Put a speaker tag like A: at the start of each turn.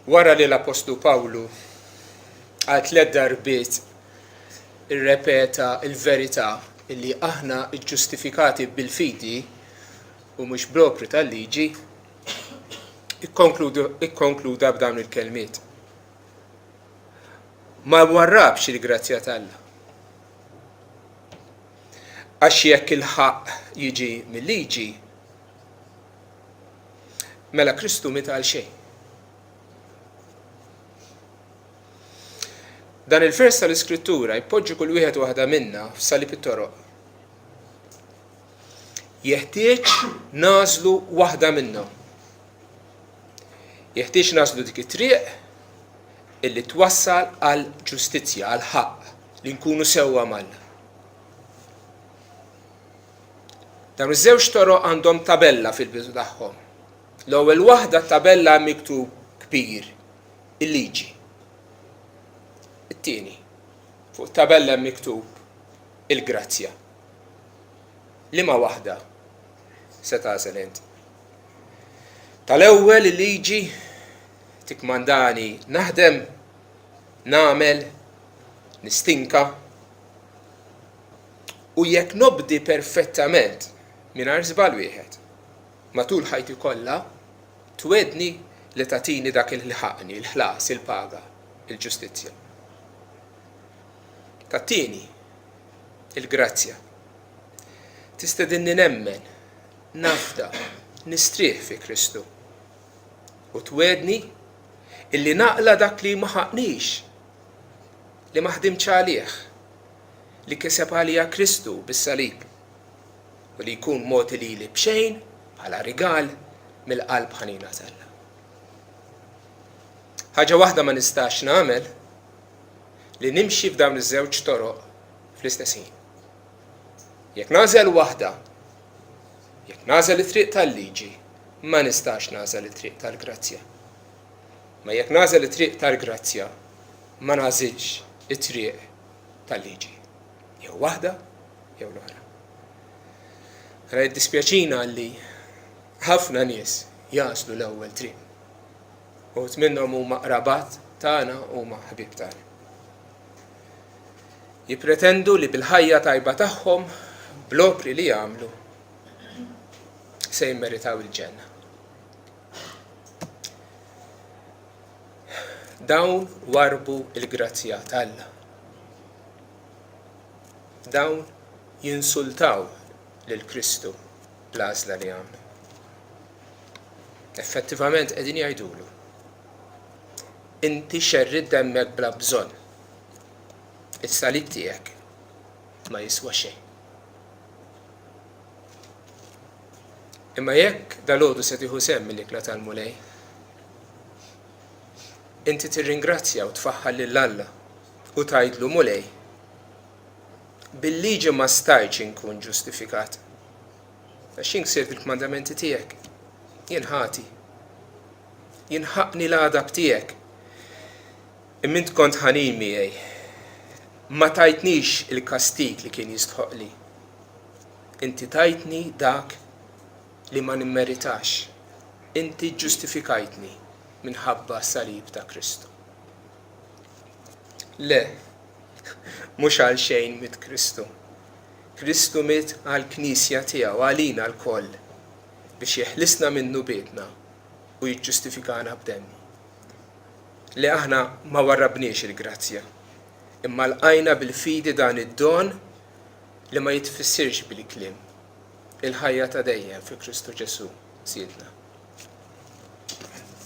A: Wara li l-Apostlu Pawlu għal 3 darbiet irrepeta l-verità illi aħna ġustifikati bil-fidi u mhux bl-opri tal-liġi, ikkonkluda b'dawn il-kelmiet. Ma warrabx il-grazzja tal-Alla. Għax jekk il-ħaq jiġi mill-liġi, mela Kristu miet għal xejn. Dan il-vers tal-Iskrittura jpoġġi kull wieħed waħda minna f'salib it-toroq. Jeħtieġ nażlu waħda minnhom. Jeħtieġ nażlu dik it-triq illi twassal għal ġustizzja, għal ħaq li nkunu sewwa Malla. Dawn iż-żewġ toroq għandhom tabella fil-bidu tagħhom. L-ewwel waħda tabella miktub kbir, il-liġi. It-tieni, fuq tabella miktub il-grazzja. Liema waħda se tagħżel int. Tal-ewwel il-liġi tikmandani naħdem, nagħmel, nistinka u jekk nobdi perfettament mingħajr żball wieħed matul ħajti kollha twedni li tagħtini dak il-ħaqni, il-ħlas, il-paga, il-ġustizzja. Tat-tieni, il-grazzja. Tistedinni nemmen, nafda, nistrieħ fi Kristu. U twedni illi naqla dak li ma ħaqnix, li ma ħdimx għalih, li kiseb għalija Kristu bis-salib, u li jkun moti lili b'xejn bħala rigal mill-qalb ħanina tal-Alla. Ħaġa waħda ma nistax nagħmel li nimxi f'dawn iż-żewġ toroq fl-istess ħin. Jekk nagħżel waħda, jekk nagħżel it-triq tal-liġi, ma nistax nagħżel it-triq tal-grazzja. Ma jekk nagħżel it-triq tal-grazzja, ma nagħżilx it-triq tal-liġi. Jew waħda, jew l-oħra. Ra jiddispjaċina li ħafna nies jaslu l-ewwel triq. Uħud minnhom huma qrabat tagħna huma ħbieb tagħna. Jippretendu li bil-ħajja tajba tagħhom bl-opri li jagħmlu se jimmeritaw il-ġenna. Dawn warbu il-grazzja tal-Alla. Dawn jinsultaw lil Kristu bl-għażla li għamlu. Effettivament qegħdin jgħidulu: inti xerrid demmek bla bżonn. Is-salib tiegħek ma jiswa xejn. Imma jekk dalgħodu se tieħu semm mill-ikla tal-mulej, inti tirringrazzja u tfaħħal lil Alla u tgħidlu: mulej, bil-liġi ma stajtx inkun ġustifikat. Għax inksirt il-kmandamenti tiegħek. Jien ħati. Jien ħaqni l-għadab tiegħek. Imma int kont ħanin miegħi. Ma tajtnix il-kastik li kien jistħoqli. Inti tajtni dak li ma nimmeritax. Inti ġustifikajtni minħabba s-salib ta' Kristu. Le, mhux għal xejn mit Kristu. Kristu miet għall-Knisja tiegħu għalina l-koll biex jeħlisna minnu biedna u jiġġustifikana b'demmu. Li aħna ma warrabniex il-grazzja, imma lqajna bil-fidi dan id-don li ma jitfissirx bil-kliem. Il-ħajja ta' dejjem fi Kristu Ġesu Siedna.